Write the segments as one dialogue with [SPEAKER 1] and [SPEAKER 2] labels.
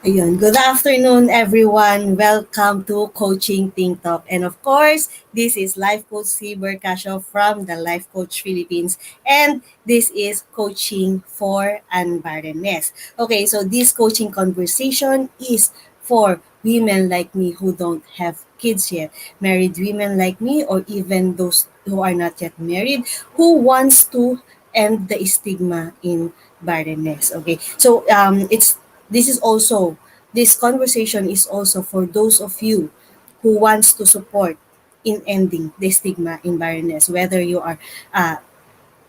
[SPEAKER 1] Ayun. Good afternoon, everyone. Welcome to Coaching Think Talk. And of course, this is Life Coach Cee Bercasio from the Life Coach Philippines. And this is Coaching for Unbarrenness. Okay, so this coaching conversation is for women like me who don't have kids yet, married women like me, or even those who are not yet married, who wants to end the stigma in barrenness. Okay, so this is also this conversation is also for those of you who wants to support in ending the stigma in barrenness, whether uh,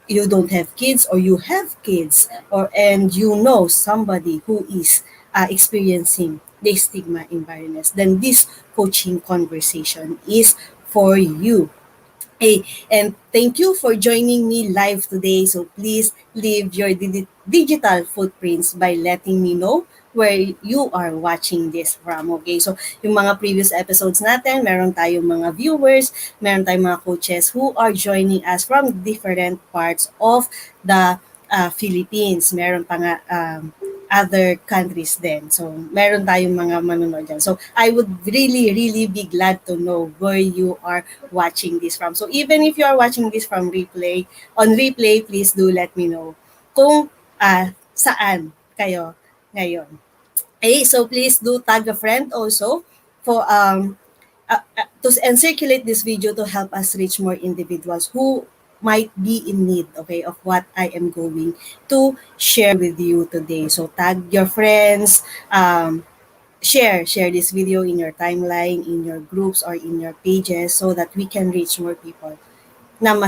[SPEAKER 1] you don't have kids or you have kids, or and you know somebody who is experiencing the stigma in barrenness, then this coaching conversation is for you. Hey, and thank you for joining me live today. So please leave your digital footprints by letting me know where you are watching this from. Okay, so yung mga previous episodes natin, meron tayong mga viewers, meron tayong mga coaches who are joining us from different parts of the Philippines. Meron pa nga other countries din. So, meron tayong mga manonood dyan. So, I would really, really be glad to know where you are watching this from. So, even if you are watching this from on replay, please do let me know kung saan kayo ngayon. Okay, so please do tag a friend also for and circulate this video to help us reach more individuals who might be in need, okay, of what I am going to share with you today. So tag your friends, share this video in your timeline, in your groups, or in your pages so that we can reach more people na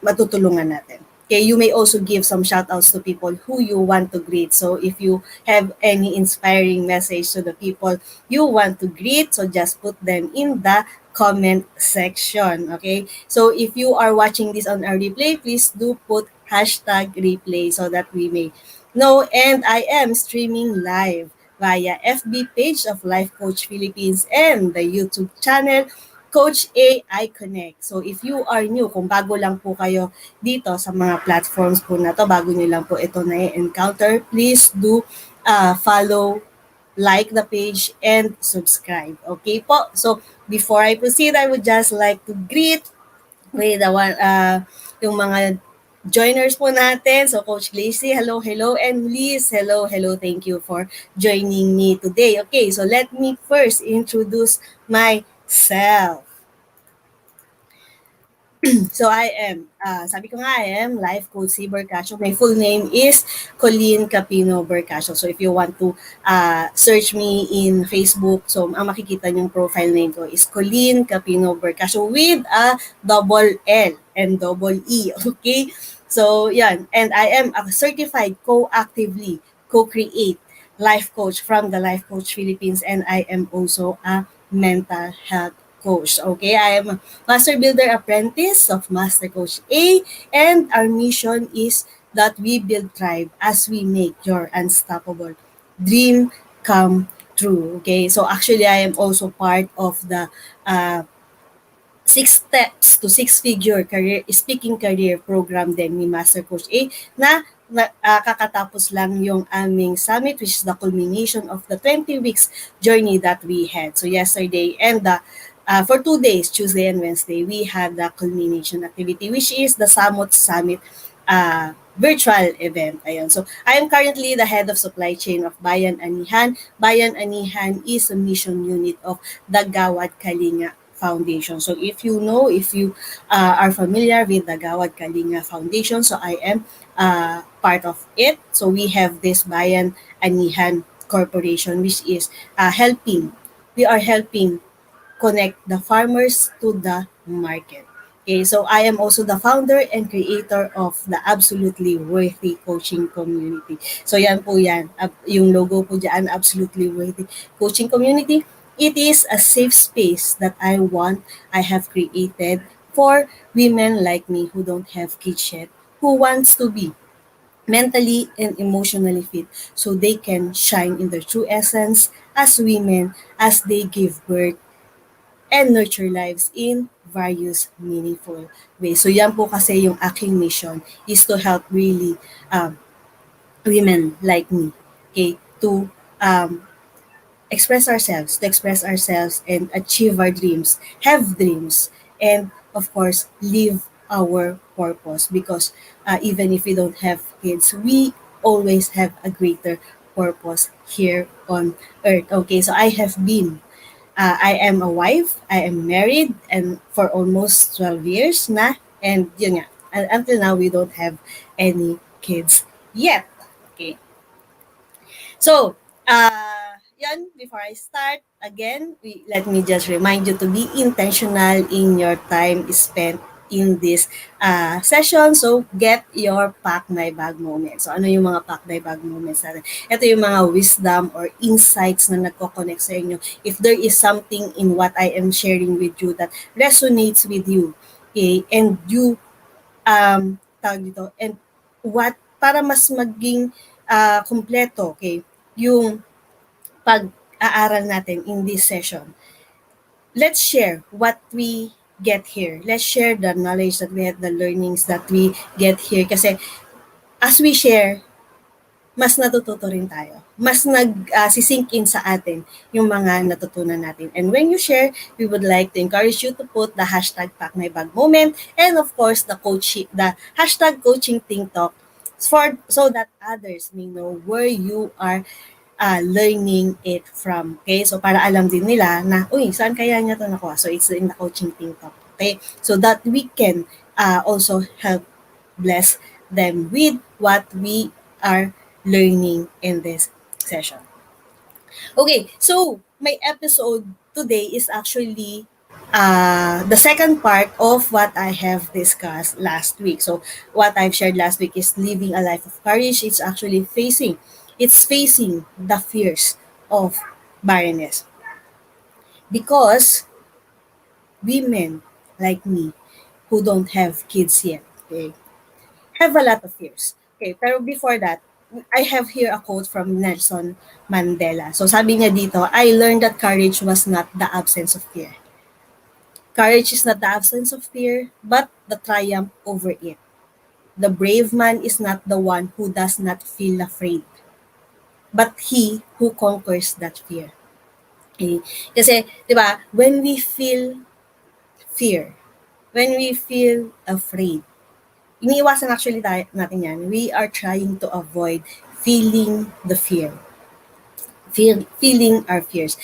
[SPEAKER 1] matutulungan natin. Okay, you may also give some shout-outs to people who you want to greet. So if you have any inspiring message to the people you want to greet, so just put them in the comment section. Okay, so if you are watching this on a replay, please do put hashtag replay so that we may know. And I am streaming live via FB page of Life Coach Philippines and the YouTube channel Coach AI Connect. So if you are new, kung bago lang po kayo dito sa mga platforms po na to, bago nyo lang po ito na-encounter, please do follow, like the page, and subscribe. Okay po? So before I proceed, I would just like to greet with yung mga joiners po natin. So Coach Lacey, hello, hello. And Liz, hello, hello. Thank you for joining me today. Okay, so let me first introduce myself. So I am, sabi ko nga, I am Life Coach Cee Bercasio. My full name is Colleen Capino Bercasio. So if you want to search me in Facebook, so ang makikita niyong profile name ko is Colleen Capino Bercasio with a double L and double E. Okay? So yan. And I am a certified co-create life coach from the Life Coach Philippines, and I am also a mental health coach. Okay, I am a Master Builder Apprentice of Master Coach A, and our mission is that we build tribe as we make your unstoppable dream come true. Okay, so actually I am also part of the uh, 6 steps to six-figure career speaking career program din ni Master Coach A na kakatapos lang yung aming summit, which is the culmination of the 20 weeks journey that we had. So yesterday and for 2 days, Tuesday and Wednesday, we had the culmination activity, which is the Summit virtual event. Ayun. So I am currently the head of supply chain of Bayan Anihan. Bayan Anihan is a mission unit of the Gawad Kalinga Foundation. So if you are familiar with the Gawad Kalinga Foundation, so I am part of it. So we have this Bayan Anihan Corporation, which is we are helping connect the farmers to the market. Okay, so I am also the founder and creator of the Absolutely Worthy Coaching Community. So yan po yan, yung logo po dyan, Absolutely Worthy Coaching Community. It is a safe space that I have created for women like me who don't have kids yet, who wants to be mentally and emotionally fit so they can shine in their true essence as women as they give birth and nurture lives in various meaningful ways. So yan po kasi yung aking mission is to help really women like me, okay, to um, express ourselves and achieve our dreams, have dreams, and of course, live our purpose. Because even if we don't have kids, we always have a greater purpose here on earth. Okay, so I am a wife, I am married, and for almost 12 years na, and yun nga, until now, we don't have any kids yet. Okay. So, yan, before I start, again, let me just remind you to be intentional in your time spent in this session. So, get your pack my bag moments. So, ano yung mga pack my bag moments natin? Ito yung mga wisdom or insights na nagko-connect sa inyo. If there is something in what I am sharing with you that resonates with you, okay, and you tawag dito, and what para mas maging kumpleto, okay, yung pag-aaral natin in this session. Let's share what we get here. Let's share the knowledge that we have, the learnings that we get here. Kasi as we share, mas natututo rin tayo. Mas sisink in sa atin yung mga natutunan natin. And when you share, we would like to encourage you to put the hashtag #PackMyBagMoment and of course the hashtag Coaching Think Talk so that others may know where you are learning it from. Okay? So para alam din nila na, uy, saan kaya niya ito nakuha? So it's in the Coaching Think Talk. Okay? So that we can also help bless them with what we are learning in this session. Okay, so my episode today is actually the second part of what I have discussed last week. So what I've shared last week is living a life of courage. It's facing the fears of barrenness. Because women like me who don't have kids yet, okay, have a lot of fears. Okay, pero before that, I have here a quote from Nelson Mandela. So sabi niya dito, I learned that courage was not the absence of fear. Courage is not the absence of fear, but the triumph over it. The brave man is not the one who does not feel afraid, but he who conquers that fear. Okay? Kasi, di ba, when we feel fear, when we feel afraid, iniiwasan actually natin yan. We are trying to avoid feeling the fear. Feeling our fears.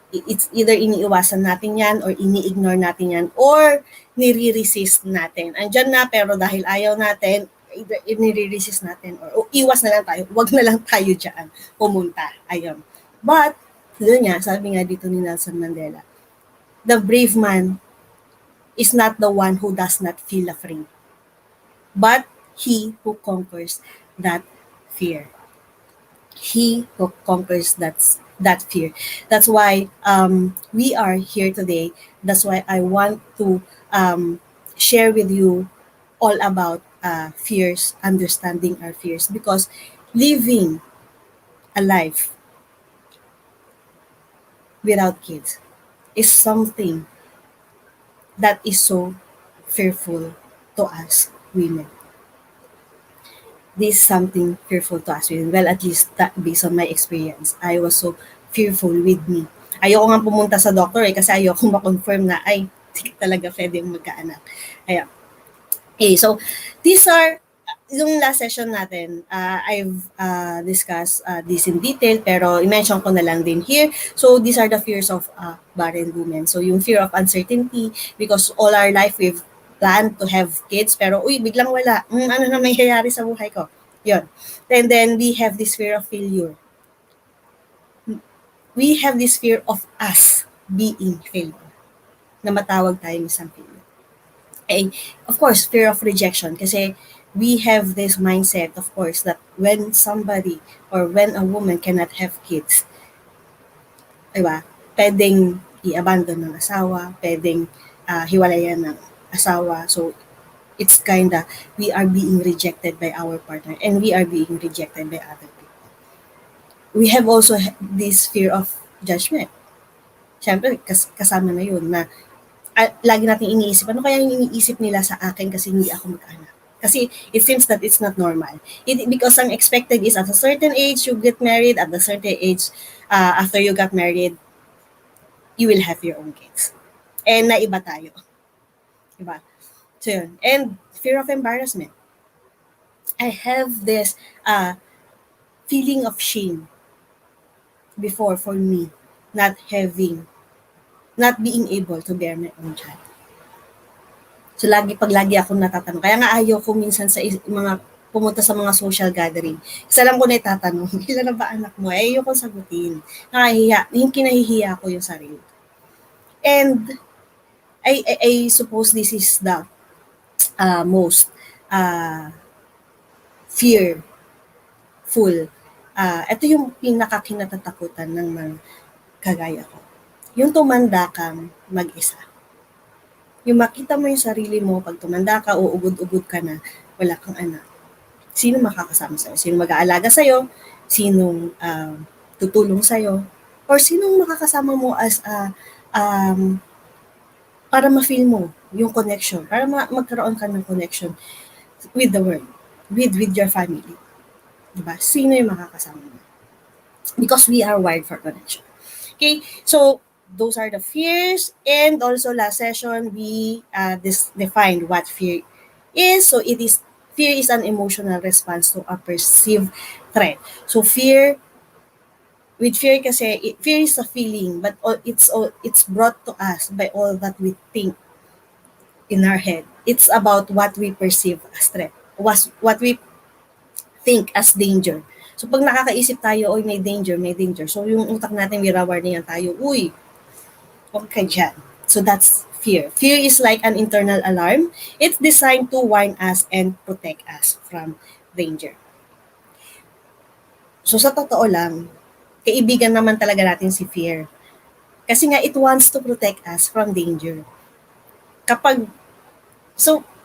[SPEAKER 1] It's either iniiwasan natin yan or ini-ignore natin yan or nire-resist natin. Andyan na pero dahil ayaw natin, either nire-resist natin or iwas na lang tayo. Huwag na lang tayo dyan pumunta. Ayun. But, doon nga, sabi nga dito ni Nelson Mandela, the brave man is not the one who does not feel afraid, but he who conquers that fear. He who conquers that fear. That's why we are here today. That's why I want to share with you all about fears, understanding our fears, because living a life without kids is something that is so fearful to us women. This is something fearful to us women. Well, at least based on my experience, I was so fearful with me. Ayoko nga pumunta sa doctor kasi ayoko ma-confirm na ay, hindi talaga pwede magkaanak. Ayan. Okay, so these are yung last session natin, I've discussed this in detail, pero i-mention ko na lang din here. So these are the fears of barren women. So yung fear of uncertainty, because all our life we've planned to have kids, pero uy, biglang wala. Ano na mangyayari sa buhay ko? Yun. And then we have this fear of failure. We have this fear of us being failure. Na matawag tayo isang failure. And of course, fear of rejection, kasi we have this mindset, of course, that when somebody or when a woman cannot have kids, diba, pwedeng i-abandon ng asawa, pwedeng hiwalayan ng asawa. So, it's kinda, we are being rejected by our partner and we are being rejected by other people. We have also this fear of judgment. Siyempre, kasama na yun na lagi natin iniisip, ano kaya yung iniisip nila sa akin kasi hindi ako mag-anak? Kasi it seems that it's not normal. Because ang expected is at a certain age, you get married. At a certain age, after you got married, you will have your own kids. And naiba tayo. Diba? So yun. And fear of embarrassment. I have this feeling of shame before for me not being able to bear my own child. So lagi akong natatanong. Kaya nga ayaw ko minsan sa mga pumunta sa mga social gathering. Kasi alam ko na itatanong, ilan na ba anak mo? Eh, ayoko sagutin. Nakahiya. Yung kinahihiya ko yung sarili. And I suppose this is the most fearful. Ito yung pinakakinatatakutan ng mga kagaya ko. Yung tumanda kang mag-isa. Yung makita mo yung sarili mo, pag tumanda ka, uugod-ugod ka na, wala kang anak. Sino makakasama sa'yo? Sino mag-aalaga sa'yo? Sinong tutulong sa'yo? Or sinong makakasama mo as para ma-feel mo yung connection, para magkaroon ka ng connection with the world, with your family. Diba? Sino yung makakasama mo? Because we are wired for connection. Okay, so those are the fears. And also last session, we defined what fear is. So fear is an emotional response to a perceived threat. So with fear kasi, fear is a feeling, but it's brought to us by all that we think in our head. It's about what we perceive as threat, what we think as danger. So pag nakakaisip tayo, oy may danger. So yung utak natin, wira-warningan tayo, uy, huwag ka dyan. So that's fear. Fear is like an internal alarm. It's designed to warn us and protect us from danger. So sa totoo lang, kaibigan naman talaga natin si fear. Kasi nga it wants to protect us from danger.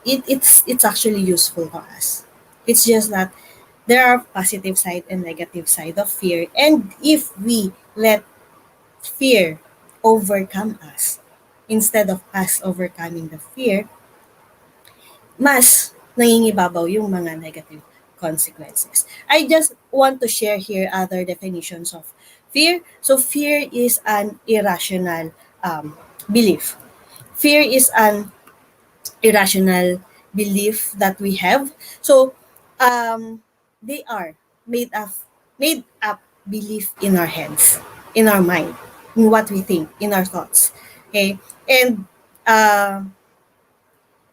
[SPEAKER 1] It's actually useful to us. It's just that there are positive side and negative side of fear. And if we let fear overcome us, instead of us overcoming the fear, mas nangingibabaw yung mga negative consequences. I just want to share here other definitions of fear. So fear is an irrational belief. Fear is an irrational belief that we have. So they are made up belief in our heads, in our mind, in what we think, in our thoughts. Okay, and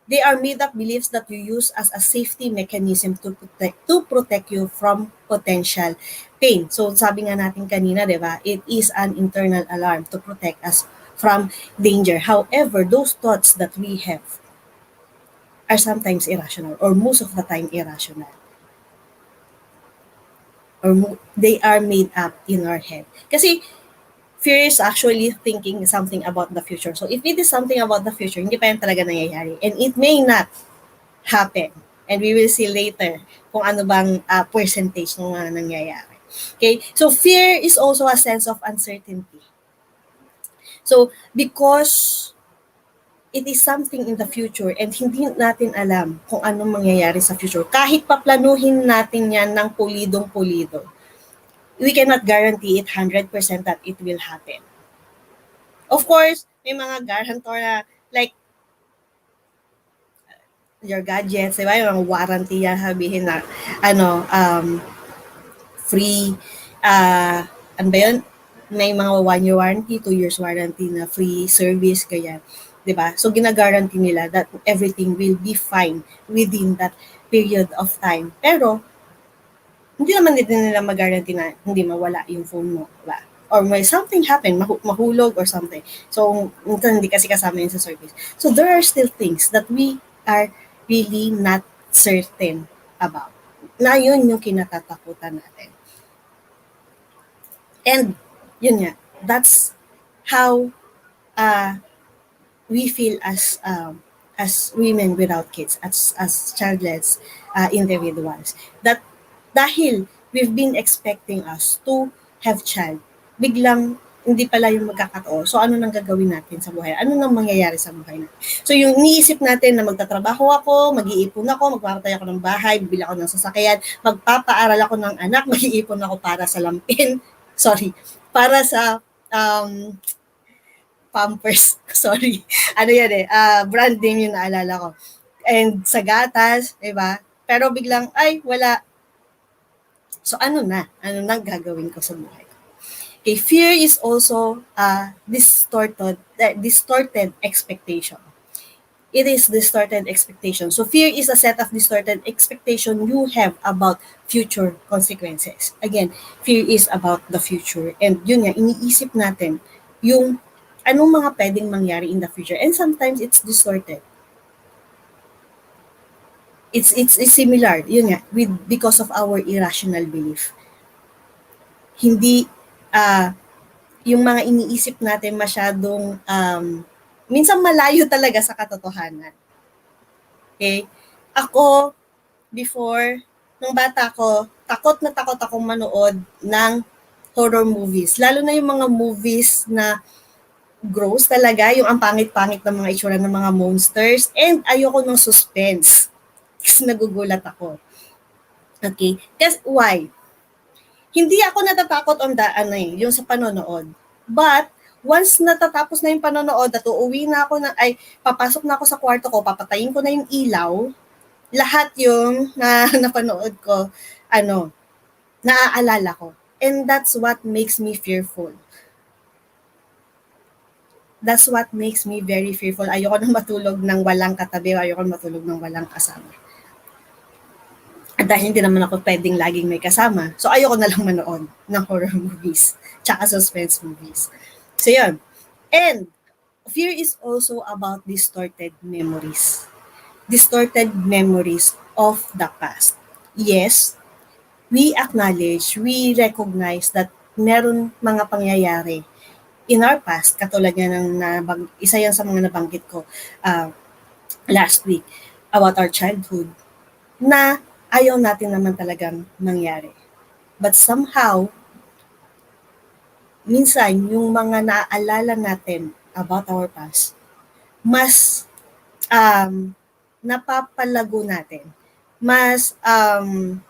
[SPEAKER 1] they are made up beliefs that you use as a safety mechanism to protect you from potential pain. So sabi nga natin kanina, 'di ba? It is an internal alarm to protect us from danger. However, those thoughts that we have are sometimes irrational, or most of the time irrational. Or they are made up in our head. Kasi fear is actually thinking something about the future. So if it is something about the future, hindi pa yan talaga nangyayari. And it may not happen. And we will see later kung ano bang percentage ng mga nangyayari. Okay? So fear is also a sense of uncertainty. So because it is something in the future and hindi natin alam kung anong mangyayari sa future, kahit paplanuhin natin yan ng pulidong-pulido, we cannot guarantee it 100% that it will happen. Of course, may mga guarantor na like your gadgets, diba? Yung mga warranty yan, sabihin na free, ano ba yun? May mga 1-year warranty, 2 years warranty na free service, kaya, diba? So, ginaguarantee nila that everything will be fine within that period of time. Pero, hindi naman din nila mag-guarantee na hindi mawala yung phone mo, diba? Or may something happen, mahulog or something. So, hindi kasi kasama yun sa service. So, there are still things that we are really not certain about. Na yun yung kinatatakutan natin. And, yun nga, that's how we feel as women without kids, as childless individuals. That dahil we've been expecting us to have child, biglang hindi pala yung magkakatotoo. So, ano nang gagawin natin sa buhay? Ano nang mangyayari sa buhay natin? So, yung iniisip natin na magtatrabaho ako, mag-iipon ako, magpapatay ako ng bahay, bibili ako ng sasakyan, magpapaaral ako ng anak, mag-iipon ako para sa lampin, sorry, para sa Pampers, sorry. Ano yan eh, brand name yung naalala ko. And sa gatas, diba? Pero biglang, ay, wala. So ano na? Ano na gagawin ko sa buhay? Okay, fear is also a distorted expectation. It is distorted expectation. So fear is a set of distorted expectation you have about future consequences. Again, fear is about the future. And yun nga, iniisip natin yung anong mga pwedeng mangyari in the future. And sometimes it's distorted. It's similar, yun nga, because of our irrational belief. Hindi yung mga iniisip natin masyadong minsan malayo talaga sa katotohanan. Okay? Ako, before, nung bata ko, takot na takot akong manood ng horror movies. Lalo na yung mga movies na gross talaga, yung ang pangit-pangit ng mga itsura ng mga monsters, and ayoko ng suspense. Kasi nagugulat ako. Okay? Kasi why? Hindi ako natatakot on yung sa panonood. But, once natatapos na yung panonood at uuwi na ako papasok na ako sa kwarto ko, papatayin ko na yung ilaw, lahat yung napanood ko, naaalala ko. And that's what makes me fearful. That's what makes me very fearful. Ayoko na matulog ng walang katabi, ayoko na matulog ng walang kasama. At dahil hindi naman ako pwedeng laging may kasama, so ayoko na lang manood ng horror movies, tsaka suspense movies. So yun. And fear is also about distorted memories. Distorted memories of the past. Yes, we acknowledge, we recognize that meron mga pangyayari in our past, katulad nga ng isa yan sa mga nabanggit ko last week about our childhood, na ayaw natin naman talagang mangyari. But somehow, minsan, yung mga naaalala natin about our past, mas napapalago natin. Mas, ang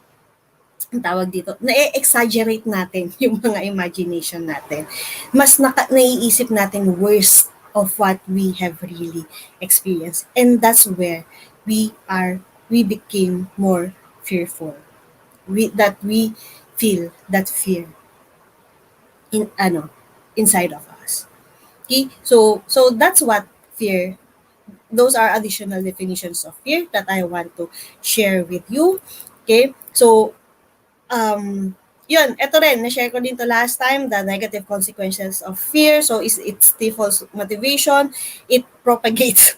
[SPEAKER 1] tawag dito, na-exaggerate natin yung mga imagination natin. Mas naiisip natin worst of what we have really experienced. And that's where we became more fearful. That we feel that fear inside of us. Okay? So that's what fear, those are additional definitions of fear that I want to share with you. Okay? So yun, eto rin, na-share ko din to last time, the negative consequences of fear. So, it stifles motivation, it propagates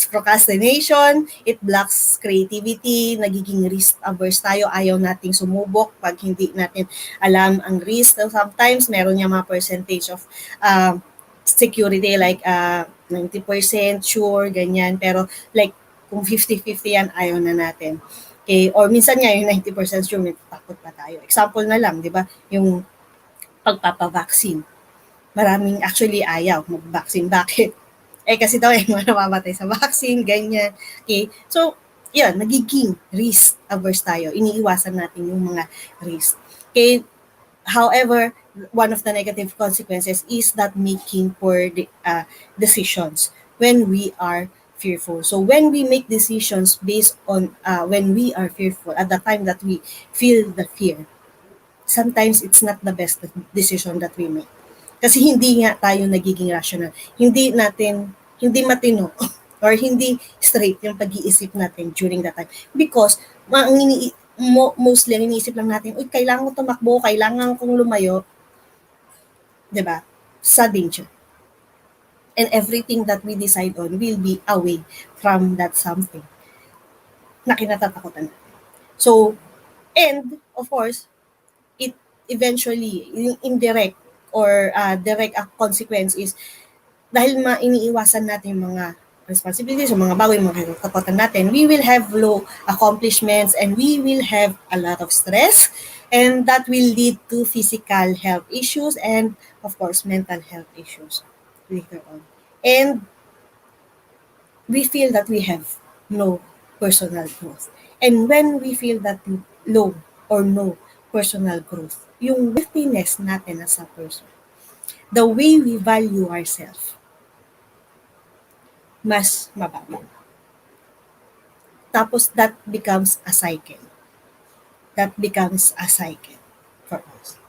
[SPEAKER 1] procrastination, it blocks creativity, nagiging risk-averse tayo, ayaw nating sumubok pag hindi natin alam ang risk. So, sometimes, meron niya mga percentage of security, like 90% sure, ganyan. Pero, like, kung 50-50 yan, ayaw na natin. Okay, or minsan nga yung 90% sure, may takot pa tayo. Example na lang, di ba? Yung pagpapavaccine. Maraming actually ayaw mag-vaccine. Bakit? Kasi daw mga namamatay sa vaccine, ganyan. Okay, so, yun, nagiging risk averse tayo. Iniiwasan natin yung mga risk. Okay, however, one of the negative consequences is that making poor decisions when we are fearful. So when we make decisions based on when we are fearful, at the time that we feel the fear, sometimes it's not the best decision that we make. Kasi hindi nga tayo nagiging rational. Hindi matino or hindi straight yung pag-iisip natin during that time. Because mostly ang iniisip lang natin, kailangan ko tumakbo, kailangan kong lumayo, 'di ba? Sa danger. And everything that we decide on will be away from that something na kinatatakutan natin. So, and of course, it eventually, indirect or direct consequence is dahil iniiwasan natin yung mga responsibilities, yung mga bago, yung mga katakutan natin, we will have low accomplishments and we will have a lot of stress And that will lead to physical health issues and, of course, mental health issues later on. And we feel that we have no personal growth. And when we feel that low or no personal growth, yung worthiness natin as a person, the way we value ourselves, mas mababa. Tapos that becomes a cycle. That becomes a cycle for us.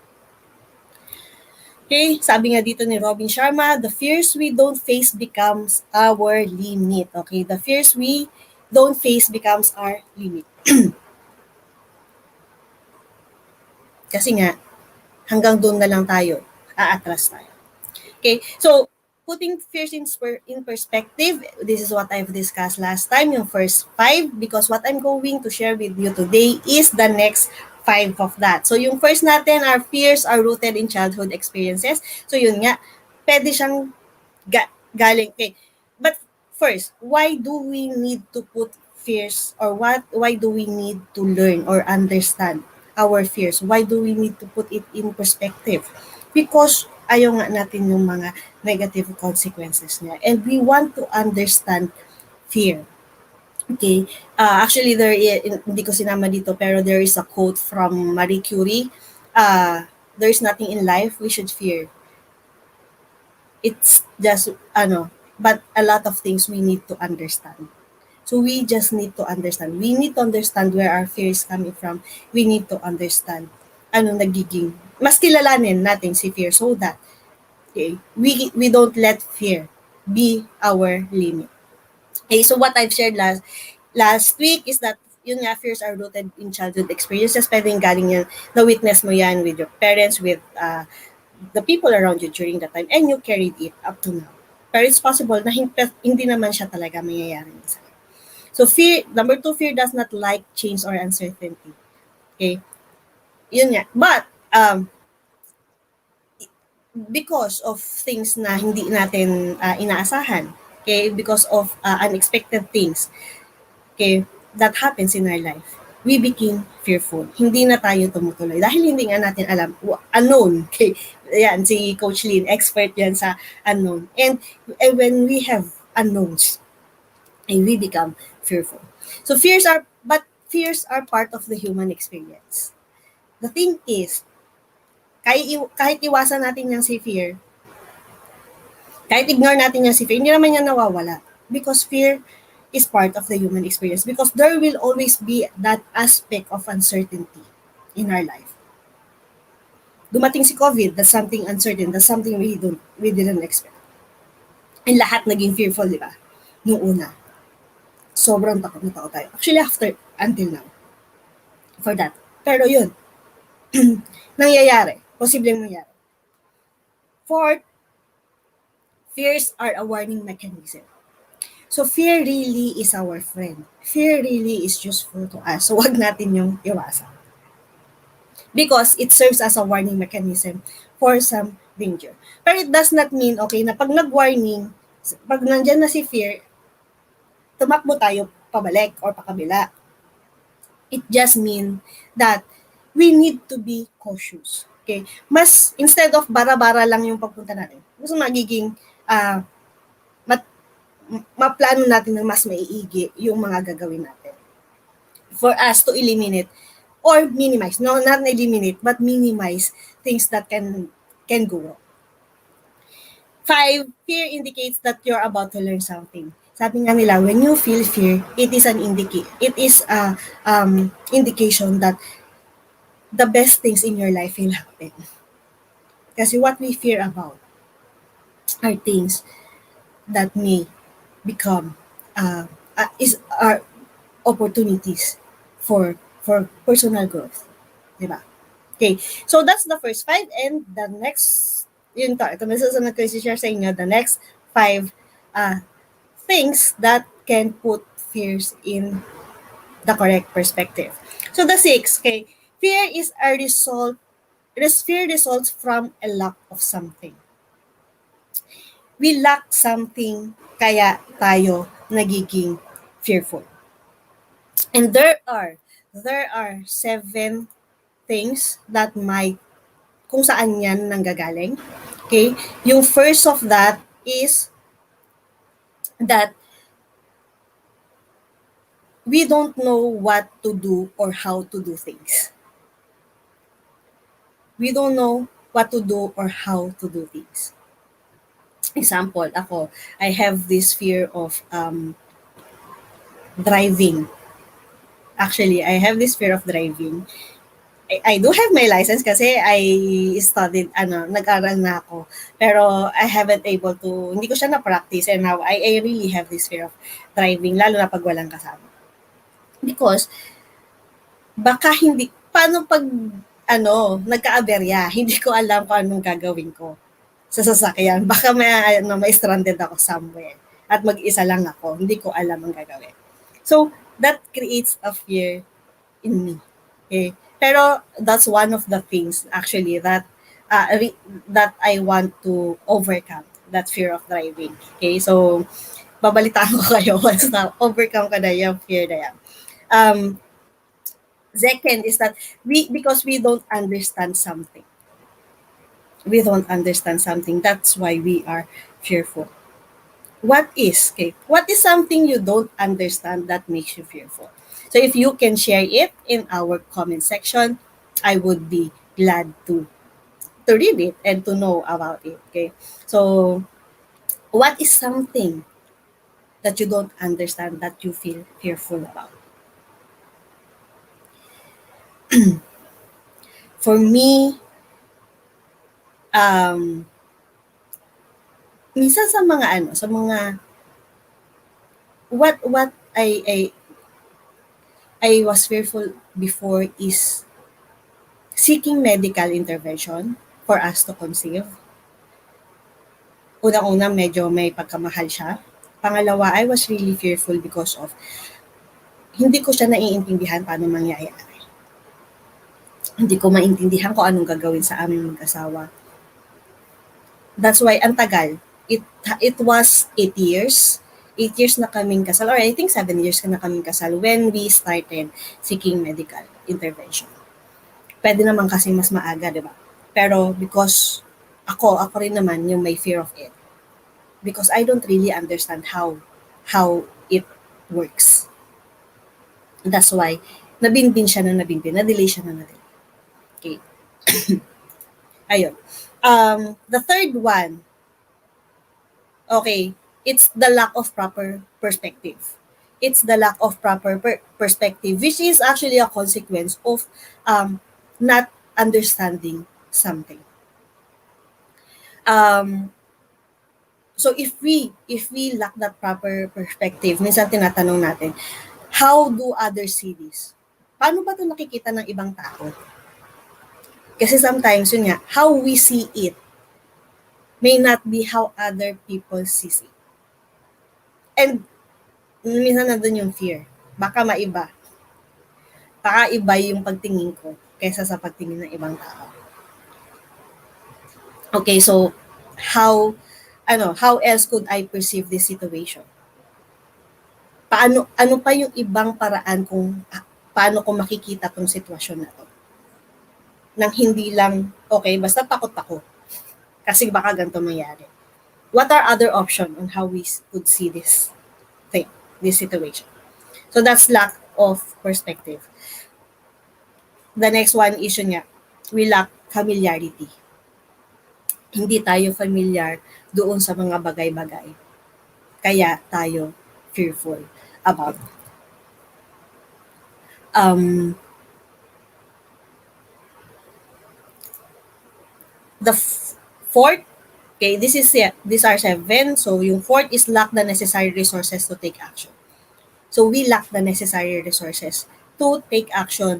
[SPEAKER 1] Okay, sabi nga dito ni Robin Sharma, the fears we don't face becomes our limit. Okay, the fears we don't face becomes our limit. Kasi nga, hanggang doon na lang tayo, aatras tayo. Okay, so putting fears in perspective, this is what I've discussed last time, yung first 5, because what I'm going to share with you today is the next 5 of that. So yung first natin, our fears are rooted in childhood experiences. So yun nga, pwede siyang galing. Okay, but first, why do we need to put fears, or why do we need to learn or understand our fears? Why do we need to put it in perspective? Because ayaw nga natin yung mga negative consequences niya. And we want to understand fear. Okay. Actually, hindi ko sinama dito, pero there is a quote from Marie Curie. There is nothing in life we should fear. It's just, but a lot of things we need to understand. So we just need to understand. We need to understand where our fear is coming from. We need to understand mas kilalanin natin si fear so that we don't let fear be our limit. Okay, so what I've shared last week is that yun nga, fears are rooted in childhood experiences. Pwedeng galing yan, na-witness mo yan with your parents, with the people around you during that time, and you carried it up to now. Pero it's possible na hindi naman siya talaga mangyayari. So number 2, fear does not like change or uncertainty. Okay? Yun nga. But, because of things na hindi natin inaasahan, okay, because of unexpected things, okay, that happens in our life, we became fearful. Hindi na tayo tumutuloy dahil hindi nga natin alam, unknown. Okay, yan, si Coach Lynn, expert yan sa unknown. And when we have unknowns, we become fearful. So fears are part of the human experience. The thing is, kahit iwasan natin yung si fear, kahit ignore natin yung si fear, hindi naman yan nawawala. Because fear is part of the human experience. Because there will always be that aspect of uncertainty in our life. Dumating si COVID, that's something uncertain. That's something we didn't expect. And lahat naging fearful, di ba? Noong una. Sobrang takot na takot tayo. Actually, until now. For that. Pero yun, nangyayari. Posibleng mangyari. Fourth, fears are a warning mechanism. So fear really is our friend. Fear really is useful to us. So wag natin yung iwasan. Because it serves as a warning mechanism for some danger. Pero it does not mean, okay, na pag nag-warning, pag nandyan na si fear, tumakbo tayo pabalik or pakabila. It just means that we need to be cautious. Okay? Mas, instead of bara-bara lang yung pagpunta natin, mas magiging maplano natin ng mas maiigi yung mga gagawin natin. For us to eliminate or minimize, no, not eliminate, but minimize things that can go wrong. 5, fear indicates that you're about to learn something. Sabi nga nila, when you feel fear, it is a indication that the best things in your life will happen. Kasi what we fear about are things that may become are opportunities for personal growth, diba? Okay, so that's the first 5, and the next, ito na susunod ko i-share sa inyo, the next 5 things that can put fears in the correct perspective. So the 6, okay, fear results from a lack of something. We lack something, kaya tayo nagiging fearful. And there are 7 things that might, kung saan yan nanggagaling. Okay? Yung first of that is that we don't know what to do or how to do things. We don't know what to do or how to do things. Example, ako, I have this fear of driving. Actually, I have this fear of driving. I do have my license kasi I studied, nag-aral na ako. Pero I haven't able to, hindi ko siya na-practice and now I really have this fear of driving, lalo na pag walang kasama. Because, baka hindi, paano pag, nagka-aberya, hindi ko alam kung anong gagawin ko sa sasakyan. Baka may stranded ako somewhere at mag-isa lang ako, hindi ko alam ang gagawin. So, that creates a fear in me. Okay? Pero that's one of the things actually that I want to overcome, that fear of driving. Okay? So, babalitaan ko kayo once na overcome ko na yung fear na yan. Second is that because we don't understand something. We don't understand something. That's why we are fearful. What is something you don't understand that makes you fearful? So if you can share it in our comment section, I would be glad to read it and to know about it. Okay. So what is something that you don't understand that you feel fearful about? For me, minsan sa mga what I was fearful before is seeking medical intervention for us to conceive. Unang-una, medyo may pagkamahal siya. Pangalawa, I was really fearful because of hindi ko siya naiintindihan paano mangyayari. Hindi ko maintindihan kung anong gagawin sa aming mag-asawa. That's why ang tagal. It was 8 years. 8 years na kaming kasal, or I think 7 years na kaming kasal when we started seeking medical intervention. Pwede naman kasi mas maaga, di ba? Pero because ako rin naman yung may fear of it. Because I don't really understand how it works. That's why, nabinbin siya na nabinbin, na-delay siya na na-delay. Okay. Ayun. The third one, okay, it's the lack of proper perspective. It's the lack of proper perspective, which is actually a consequence of not understanding something. So if we lack that proper perspective, minsan tinatanong natin, how do others see this? Paano ba ito nakikita ng ibang tao? Kasi sometimes, yun nga, how we see it may not be how other people see it. And minsan nandun yung fear. Baka maiba. Baka iba yung pagtingin ko kaysa sa pagtingin ng ibang tao. Okay, so how else could I perceive this situation? Ano pa yung ibang paraan kung paano ko makikita tong sitwasyon na to? Nang hindi lang, okay, basta takot ako. Kasi baka ganito mangyari. What are other options on how we could see this thing, this situation? So that's lack of perspective. The next one issue nga, we lack familiarity. Hindi tayo familiar doon sa mga bagay-bagay. Kaya tayo fearful about it. The fourth, okay, these are 7. So yung fourth is lack the necessary resources to take action. So we lack the necessary resources to take action.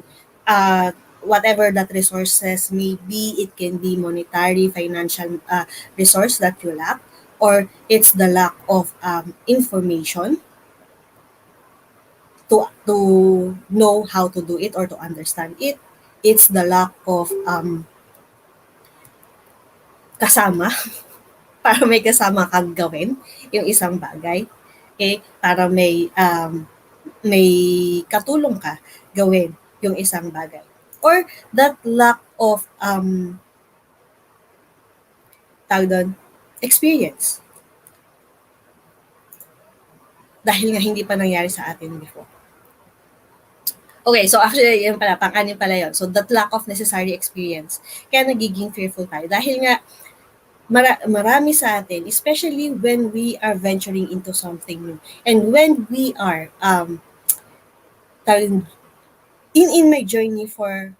[SPEAKER 1] Whatever that resources may be, it can be monetary, financial resource that you lack, or it's the lack of information to know how to do it or to understand it. It's the lack of kasama para may kasama kang gawin yung isang bagay. Okay? Para may katulong ka gawin yung isang bagay. or that lack of tawag doon, experience dahil nga hindi pa nangyari sa atin before. Okay, so actually, yun pala, pang-anim pala yun. So, that lack of necessary experience. Kaya nagiging fearful tayo. Dahil nga, marami sa atin, especially when we are venturing into something new. And when we are, in my journey for,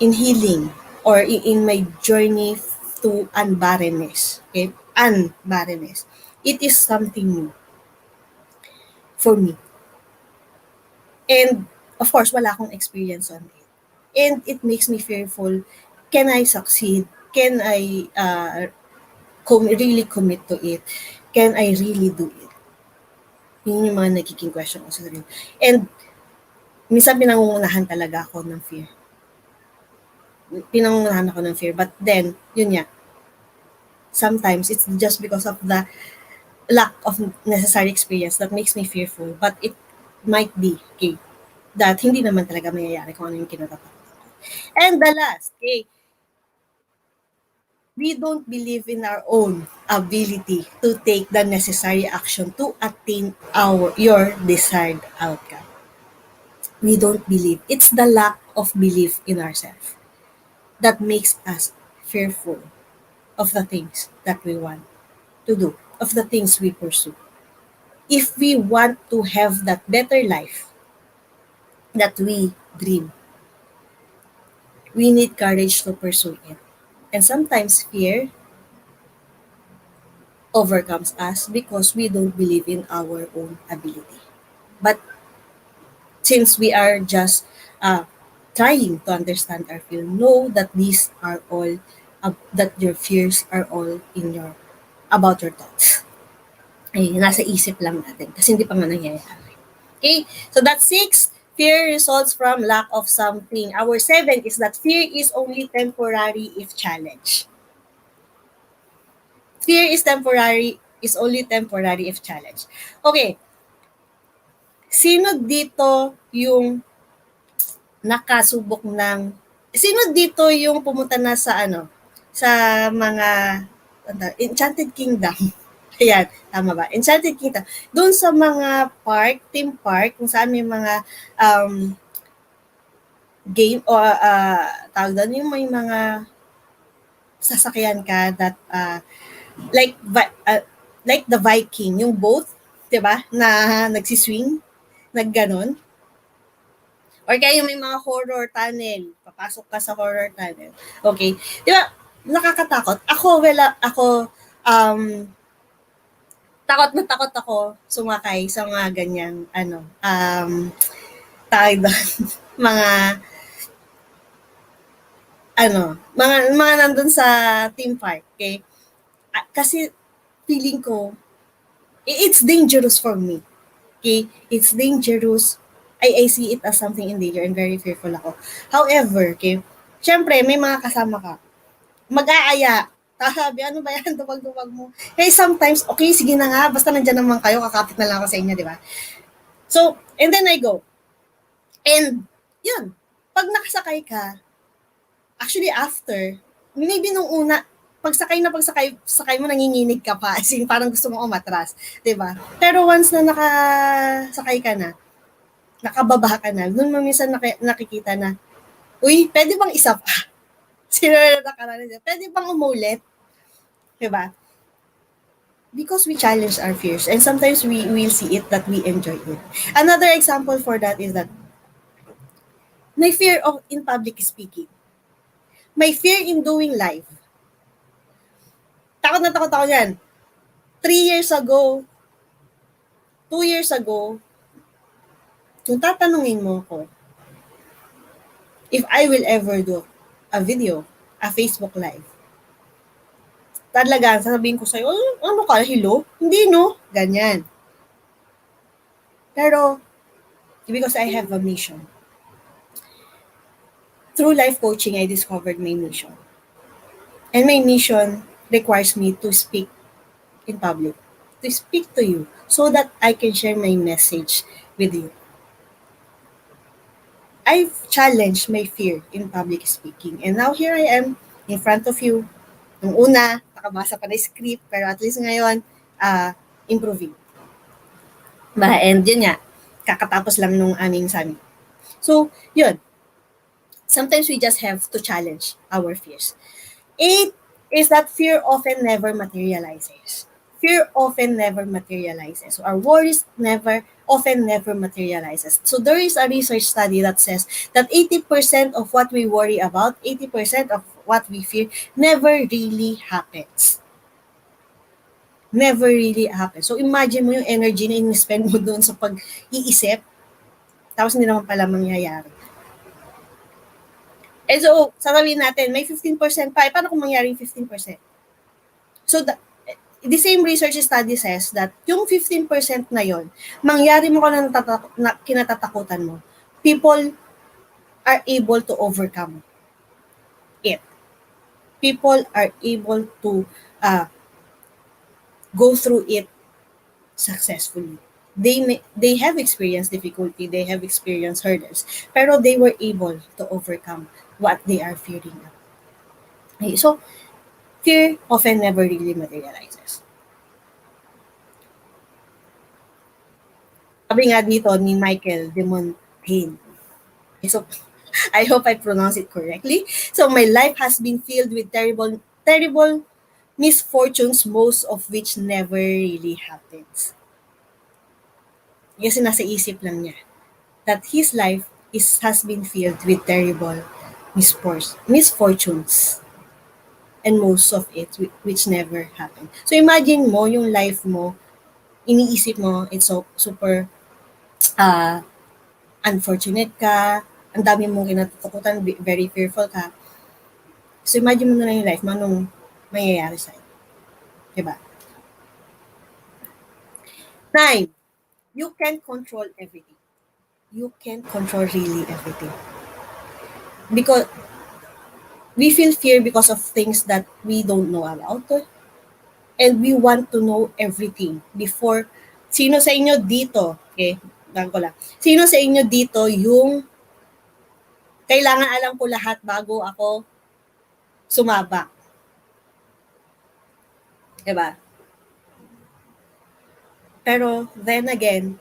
[SPEAKER 1] in healing, or in my journey to unbarrenness, okay? Unbarrenness. It is something new for me. And, of course, wala akong experience on it. And it makes me fearful. Can I succeed? Can I really commit to it? Can I really do it? Yun yung mga nagiging question ko sa sarili. And minsan pinangungunahan talaga ako ng fear. Pinangungunahan ako ng fear. But then, yun nga, sometimes it's just because of the lack of necessary experience that makes me fearful. But it might be, okay, that hindi naman talaga mayayari kung ano yung kinatatakot ko. And the last, okay, we don't believe in our own ability to take the necessary action to attain your desired outcome. We don't believe. It's the lack of belief in ourselves that makes us fearful of the things that we want to do, of the things we pursue. If we want to have that better life that we dream, we need courage to pursue it. And sometimes fear overcomes us because we don't believe in our own ability. But since we are just trying to understand our fear, know that these are all, that your fears are all in your, about your thoughts. Ay, nasa isip lang natin kasi hindi pa nga nangyayari. Okay, so that's 6. Fear results from lack of something. Our 7 is that fear is only temporary if challenged. Fear is only temporary if challenged. Okay, sino dito yung nakasubok ng, sino dito yung pumunta na sa ano, sa mga Enchanted Kingdom? Ayan, tama ba? Enchanted Kingdom. Doon sa mga park, theme park, kung saan may mga game o tawag doon, yung may mga sasakyan ka that like like the Viking, yung boat, 'di ba? Na nagsiswing, nagganon. Or kaya yung may mga horror tunnel, papasok ka sa horror tunnel. Okay. 'Di ba? Nakakatakot. Ako takot ako sumakay sa mga ganyang tawag doon, mga mga nandun sa theme park, okay? Kasi feeling ko, it's dangerous for me. Okay? It's dangerous. I see it as something in danger and very fearful ako. However, okay, syempre, may mga kasama ka. Mag-aaya. Sabi, ano ba yan? Duwag-duwag mo. Hey, sometimes, okay, sige na nga, basta nandyan naman kayo, kakapit na lang ako sa inyo, di ba? So, and then I go. And, yun, pag nakasakay ka, actually after, maybe nung una, sakay mo, nanginginig ka pa. As in, parang gusto mo umatras. Diba? Pero once na nakasakay ka na, nakababa ka na, doon mo minsan nakikita na, uy, pwede bang isa pa? Sino na nakaraan niya? Pwede bang umulit? Diba? Because we challenge our fears and sometimes we will see it that we enjoy it. Another example for that is that may fear of in public speaking. May fear in doing live. Takot na takot ako yan. 3 years ago, 2 years ago, kung tatanungin mo ako, if I will ever do a video, a Facebook Live, talaga, sasabihin ko sa'yo, ano ka, hello? Hindi, no? Ganyan. Pero, because I have a mission. Through life coaching, I discovered my mission. And my mission requires me to speak in public, to speak to you, so that I can share my message with you. I've challenged my fear in public speaking. And now here I am in front of you. Nung una, nakabasa pa na script, pero at least ngayon, improving. And yun nga, kakatapos lang nung aming summit. So, yun. Sometimes we just have to challenge our fears. Eight is that fear often never materializes. Fear often never materializes. Our worries often never materializes. So there is a research study that says that 80% of what we worry about, 80% of what we fear never really happens. Never really happens. So imagine mo yung energy na in-spend mo doon sa pag-iisip, tapos hindi naman pala mangyayari. And so, sasabihin natin, may 15% pa. Paano kung mangyari yung 15%? So, the same research study says that yung 15% na yon, mangyari mo ka na kinatatakutan mo, people are able to overcome it. People are able to go through it successfully. They have experienced difficulty, they have experienced hurdles, pero they were able to overcome what they are fearing. Okay, so, fear often never really materializes. Sabi nga dito ni Michael de Montaigne. So, I hope I pronounce it correctly. So, my life has been filled with terrible misfortunes, most of which never really happens. Kasi nasa isip lang niya that his life has been filled with terrible misfortunes, and most of it which never happened. So, imagine mo yung life mo, iniisip mo, it's so super uh, unfortunate ka, ang dami mong kinatatakutan, very fearful ka. So, imagine mo na lang yung life mo, anong mangyayari sa'yo. Diba? 9, you can control everything. You can control really everything. Because we feel fear because of things that we don't know about. And we want to know everything before. Sino sa inyo dito, okay, bago ko lang. Sino sa inyo dito yung kailangan alam ko lahat bago ako sumabak? Diba? Pero then again,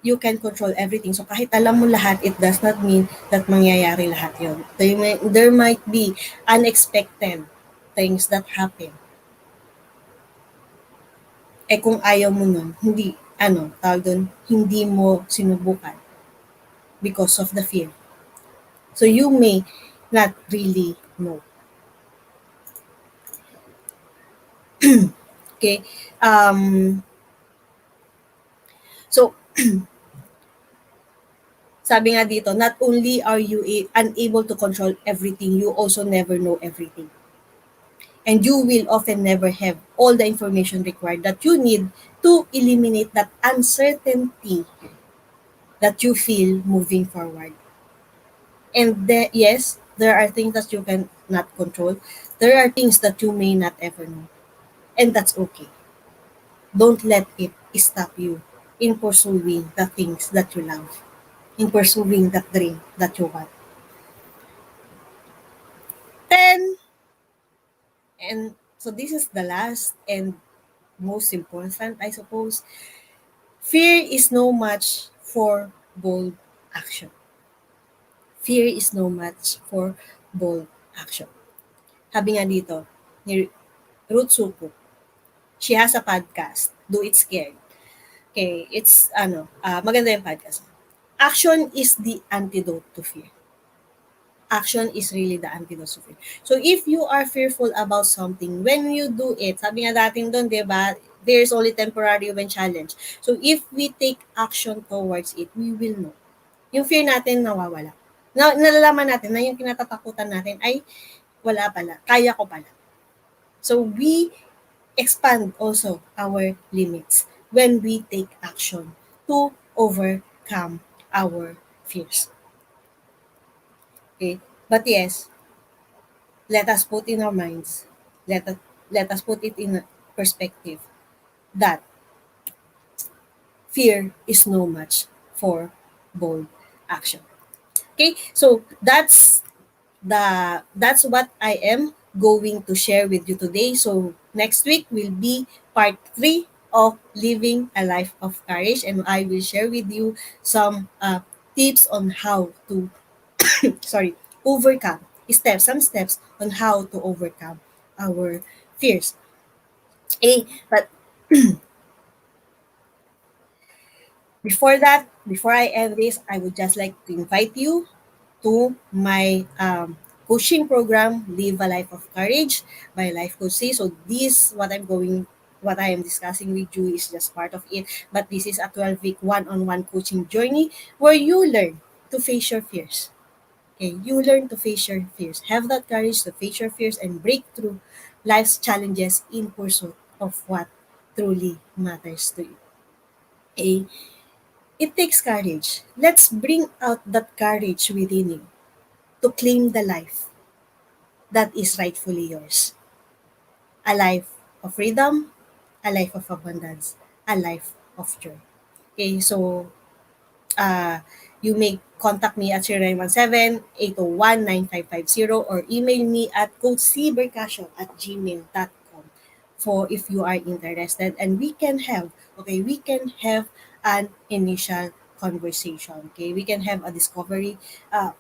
[SPEAKER 1] you can control everything. So kahit alam mo lahat, it does not mean that mangyayari lahat yun. There might be unexpected things that happen. Eh kung ayaw mo nun, hindi, tawag dun, hindi mo sinubukan because of the fear. So you may not really know. Okay? So, sabi nga dito, not only are you unable to control everything, you also never know everything. And you will often never have all the information required that you need to eliminate that uncertainty that you feel moving forward. And yes, there are things that you can not control. There are things that you may not ever know. And that's okay. Don't let it stop you in pursuing the things that you love, in pursuing that dream that you want. 10, and so this is the last and most important, I suppose. Fear is no match for bold action. Fear is no match for bold action. Sabi nga dito, ni Ruth Suko, she has a podcast, Do It Scared. Okay, it's, maganda yung podcast. Action is the antidote to fear. Action is really the antidote to fear. So if you are fearful about something, when you do it, sabi nga dating doon, di ba, there's only temporary when challenge. So if we take action towards it, we will know. Yung fear natin nawawala. Nalalaman natin na yung kinatatakutan natin ay wala pala, kaya ko pala. So we expand also our limits when we take action to overcome our fears. Okay? But yes, let us put in our minds, let us put it in perspective that fear is no match for bold action. Okay, so that's what I am going to share with you today. So next week will be part 3 of living a life of courage, and I will share with you some tips on how to sorry overcome some steps on how to overcome our fears. But before I end this, I would just like to invite you to my coaching program, Live a Life of Courage by Life Coach Cee. So this, what I am discussing with you is just part of it. But this is a 12-week one-on-one coaching journey where you learn to face your fears. Okay, you learn to face your fears. Have that courage to face your fears and break through life's challenges in pursuit of what truly matters to you. Okay, it takes courage. Let's bring out that courage within you to claim the life that is rightfully yours. A life of freedom, a life of abundance, a life of joy. Okay, so uh, you may contact me at 0917-801-9550 or email me at coachcbercasio@gmail.com for if you are interested, and we can have an initial conversation. Okay, we can have a discovery uh,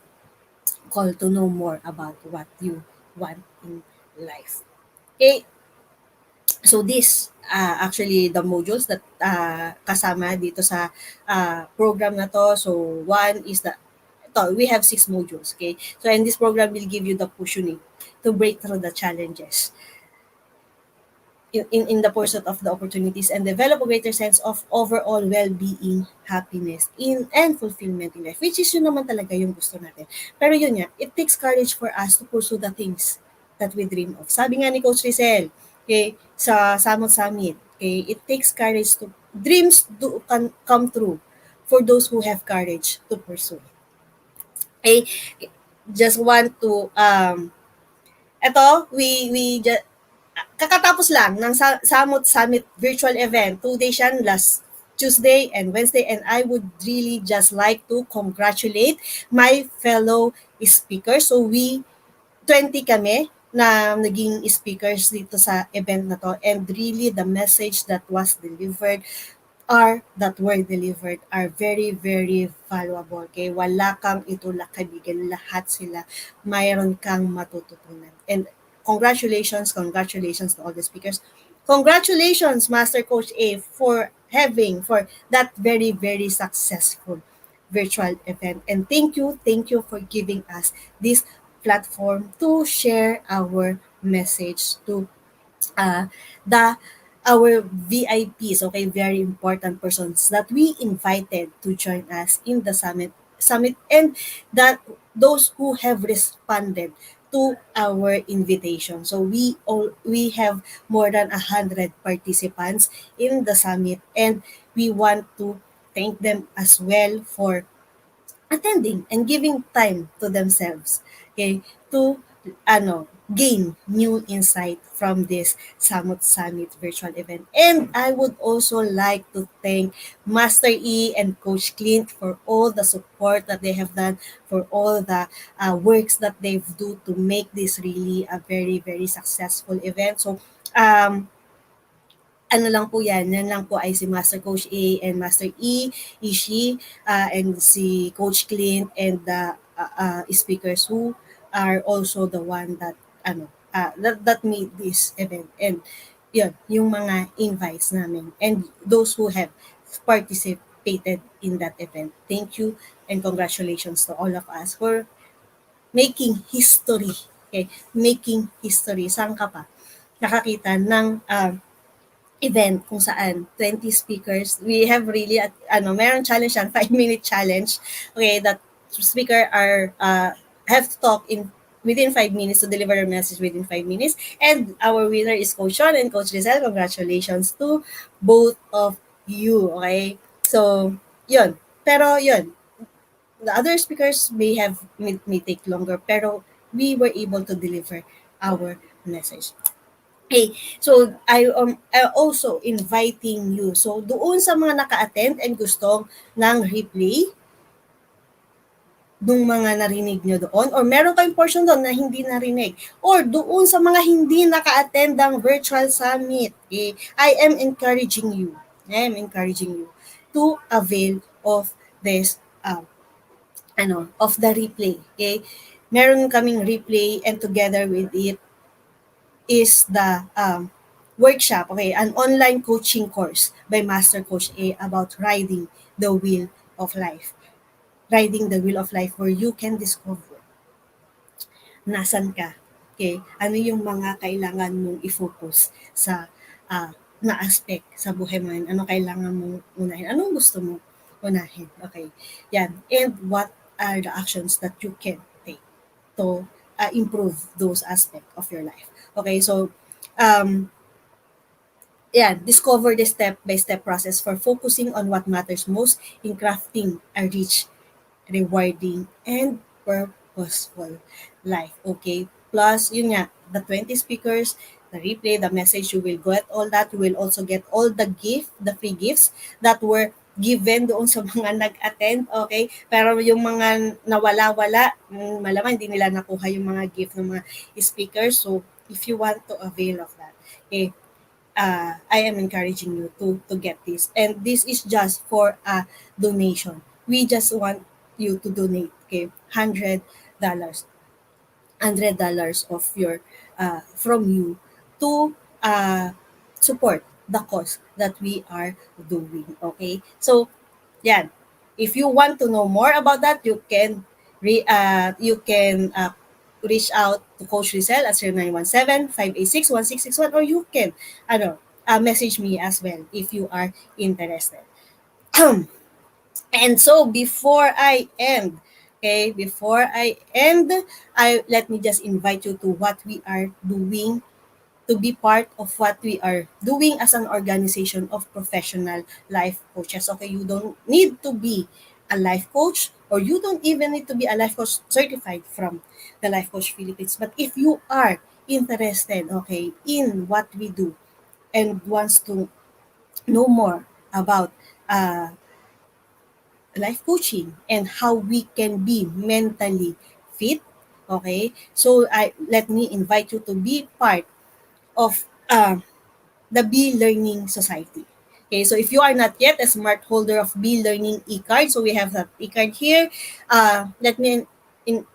[SPEAKER 1] call to know more about what you want in life. Okay, so this actually the modules that kasama dito sa program na to. So one is we have 6 modules, okay? So and this program will give you the push you need to break through the challenges in the pursuit of the opportunities and develop a greater sense of overall well-being, happiness, and fulfillment in life. Which is yun naman talaga yung gusto natin. Pero yun nga, it takes courage for us to pursue the things that we dream of. Sabi nga ni Coach Rizel, okay, sa Samot Summit, okay, it takes courage to, dreams do can come true for those who have courage to pursue. Okay, just want to, eto, kakatapos lang ng Samot Summit virtual event. 2 days yan, last Tuesday and Wednesday, and I would really just like to congratulate my fellow speakers. So 20 kami na naging speakers dito sa event na to, and really the message that was delivered that were delivered are very, very valuable. Okay? Wala kang itulak kaibigan. Lahat sila mayroon kang matututunan. And congratulations to all the speakers. Congratulations, Master Coach A, for that very, very successful virtual event. And thank you for giving us this platform to share our message to uh, the our VIPs, okay, very important persons that we invited to join us in the summit, and that those who have responded to our invitation. So we have more than 100 participants in the summit, and we want to thank them as well for attending and giving time to themselves, okay, to gain new insight from this Samot Summit virtual event. And I would also like to thank Master E and Coach Clint for all the support that they have done, for all the works that they've do to make this really a very, very successful event. So ano lang po yan lang po ay si Master Coach A and Master E, Ishi, and si Coach Clint, and the speakers who are also the one that that made this event. And yun, yung mga invites namin and those who have participated in that event. Thank you and congratulations to all of us for making history. Okay, making history. Saan ka pa nakakita ng event kung saan 20 speakers. We have really, meron challenge yan, 5-minute challenge. Okay, that speaker have to talk in within 5 minutes to deliver a message within 5 minutes. And our winner is Coach Sean and Coach Rizal. Congratulations to both of you. Okay? So, yun. Pero yun, the other speakers may take longer, pero we were able to deliver our message. Okay, so I also inviting you. So doon sa mga naka-attend and gustong ng replay, nung mga narinig nyo doon or meron kayong portion doon na hindi narinig or doon sa mga hindi naka-attend ng virtual summit, I am encouraging you. I am encouraging you to avail of this of the replay. Okay? Meron kaming replay and together with it is the workshop, okay, an online coaching course by Master Coach A about riding the wheel of life. Riding the wheel of life where you can discover nasan ka. Okay? Ano yung mga kailangan mong i-focus sa na aspect sa buhay mo. Ano kailangan mong unahin? Anong gusto mo unahin? Okay. Yan. And what are the actions that you can take to improve those aspects of your life? Okay. So, discover the step-by-step process for focusing on what matters most in crafting a rich, rewarding, and purposeful life. Okay? Plus, yun nga, the 20 speakers, the replay, the message, you will get all that. You will also get all the free gifts that were given doon sa mga nag-attend, okay? Pero yung mga nawala-wala, malamang hindi nila nakuha yung mga gift ng mga speakers. So, if you want to avail of that, okay, I am encouraging you to get this. And this is just for a donation. We just want you to donate, okay, $100. $100 of your from you to support the cause that we are doing. Okay? So, yan. If you want to know more about that, you can reach out to Coach Rizal at 0917-586-1661 or you can message me as well if you are interested. And so before I end, I let me just invite you to what we are doing to be part of what we are doing as an organization of professional life coaches. Okay, you don't need to be a life coach or you don't even need to be a life coach certified from the Life Coach Philippines. But if you are interested, okay, in what we do and wants to know more about life coaching and how we can be mentally fit, okay, so let me invite you to be part of the B Learning Society. Okay, so if you are not yet a smart holder of B Learning e-card, so we have that e-card here. Let me in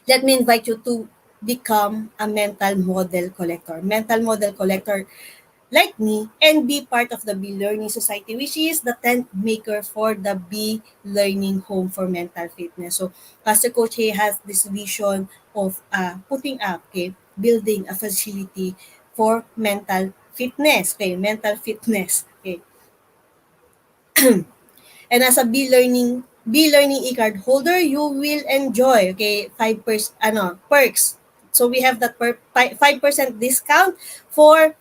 [SPEAKER 1] let me invite you to become a mental model collector. Mental model collector like me and be part of the B Learning Society, which is the tent maker for the B Learning Home for Mental Fitness. So, Pastor Coach He has this vision of putting up, okay, building a facility for mental fitness, okay, mental fitness, okay. And as a B Learning e-card holder, you will enjoy, okay, 5% perks. So we have that 5% discount for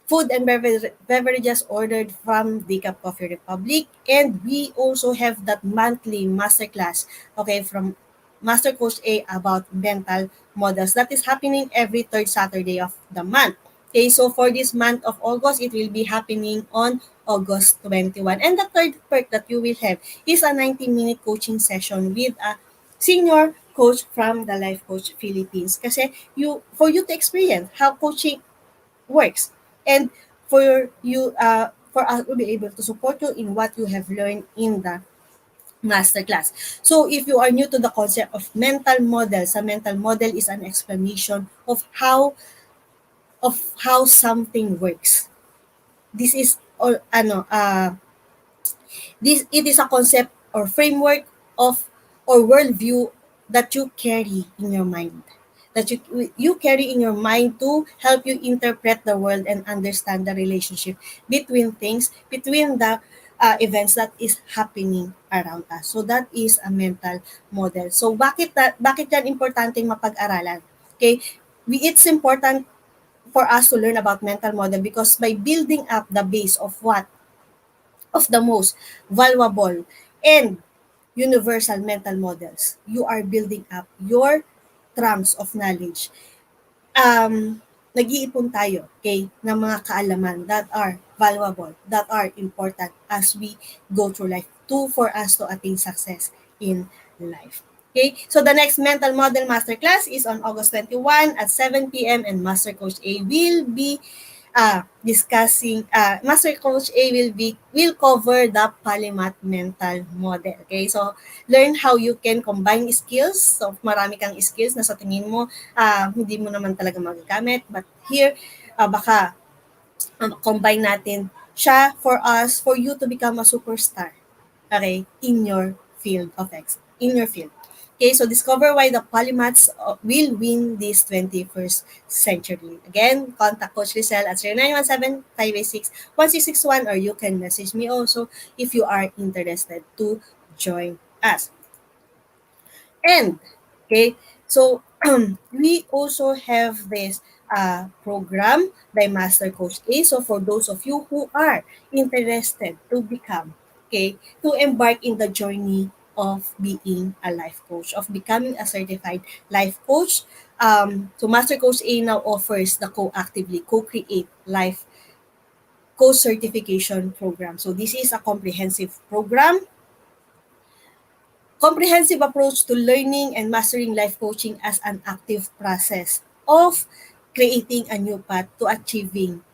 [SPEAKER 1] food and beverages ordered from Decaf Coffee Republic. And we also have that monthly masterclass, okay, from Master Coach A about mental models. That is happening every third Saturday of the month. Okay, so for this month of August, it will be happening on August 21. And the third perk that you will have is a 90-minute coaching session with a senior coach from the Life Coach Philippines. Kasi for you to experience how coaching works and for us to be able to support you in what you have learned in the masterclass. So if you are new to the concept of mental models, a mental model is an explanation of how something works. This is or this it is a concept or framework of or worldview that you carry in your mind. That you carry in your mind to help you interpret the world and understand the relationship between the events that is happening around us. So that is a mental model. So bakit yan importanteng mapag-aralan? Okay? It's important for us to learn about mental model because by building up the base of the most valuable and universal mental models, you are building up your trunks of knowledge. Nag-iipon tayo, okay, ng mga kaalaman that are valuable, that are important as we go through life for us to attain success in life. Okay, so the next mental model masterclass is on August 21 at 7 p.m. and Master Coach A will be Master Coach A will cover the polymath mental model. Okay, so learn how you can combine skills. So marami kang skills na sa tingin mo hindi mo naman talaga magagamit, but here baka combine natin siya for you to become a superstar. Okay, in your field. Okay, so discover why the polymaths will win this 21st century. Again, contact Coach Rizal at 0917-586-1661 or you can message me also if you are interested to join us. And, okay, so we also have this program by Master Coach A. So for those of you who are interested to become, okay, to embark in the journey of being a life coach, of becoming a certified life coach. So Master Coach A now offers the co-actively co-create life coach certification program. So this is a comprehensive approach to learning and mastering life coaching as an active process of creating a new path to achieving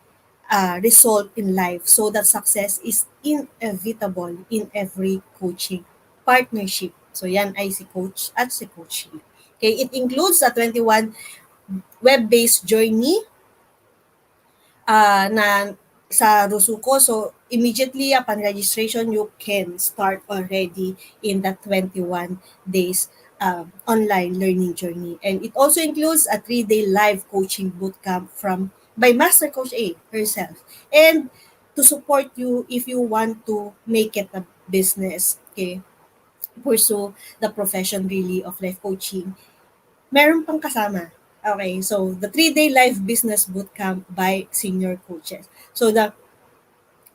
[SPEAKER 1] result in life so that success is inevitable in every coaching partnership. So yan ay si coach at si coaching. Okay, it includes a 21 web-based journey na sa Rusuko. So, immediately upon registration, you can start already in the 21 days online learning journey. And it also includes a 3-day live coaching bootcamp by Master Coach A herself. And to support you if you want to make it a business, okay, pursue the profession really of life coaching, meron pang kasama. Okay, so the 3-day live business bootcamp by senior coaches. So the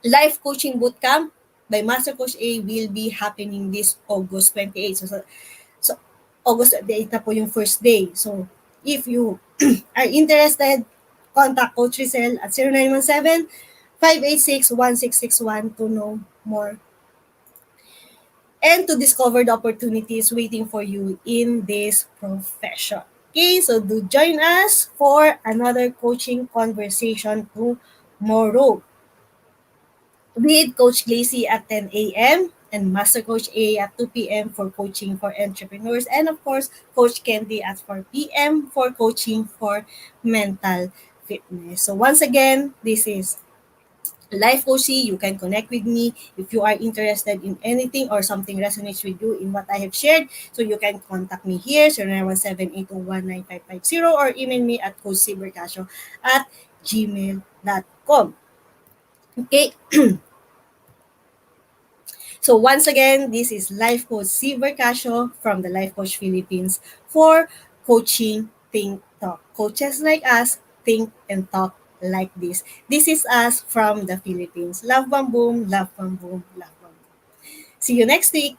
[SPEAKER 1] live coaching bootcamp by Master Coach A will be happening this August 28. So August 28 na po yung first day. So if you are interested, contact Coach Rizal at 0917-586-1661 to know more and to discover the opportunities waiting for you in this profession. Okay, so do join us for another coaching conversation tomorrow with Coach Cee at 10 a.m. and Master Coach A at 2 p.m. for coaching for entrepreneurs. And of course, Coach Candy at 4 p.m. for coaching for mental fitness. So once again, this is Life Coach Cee. You can connect with me if you are interested in anything or something resonates with you in what I have shared. So you can contact me here, 0917-801-9550 or email me at coachcbercasio at gmail.com. Okay, so once again, this is Life Coach Cee Bercasio from the Life Coach Philippines for Coaching Think Talk. Coaches like us think and talk like this. This is us from the Philippines. Love, bam, boom, love, bam, boom, love, bam, boom. See you next week.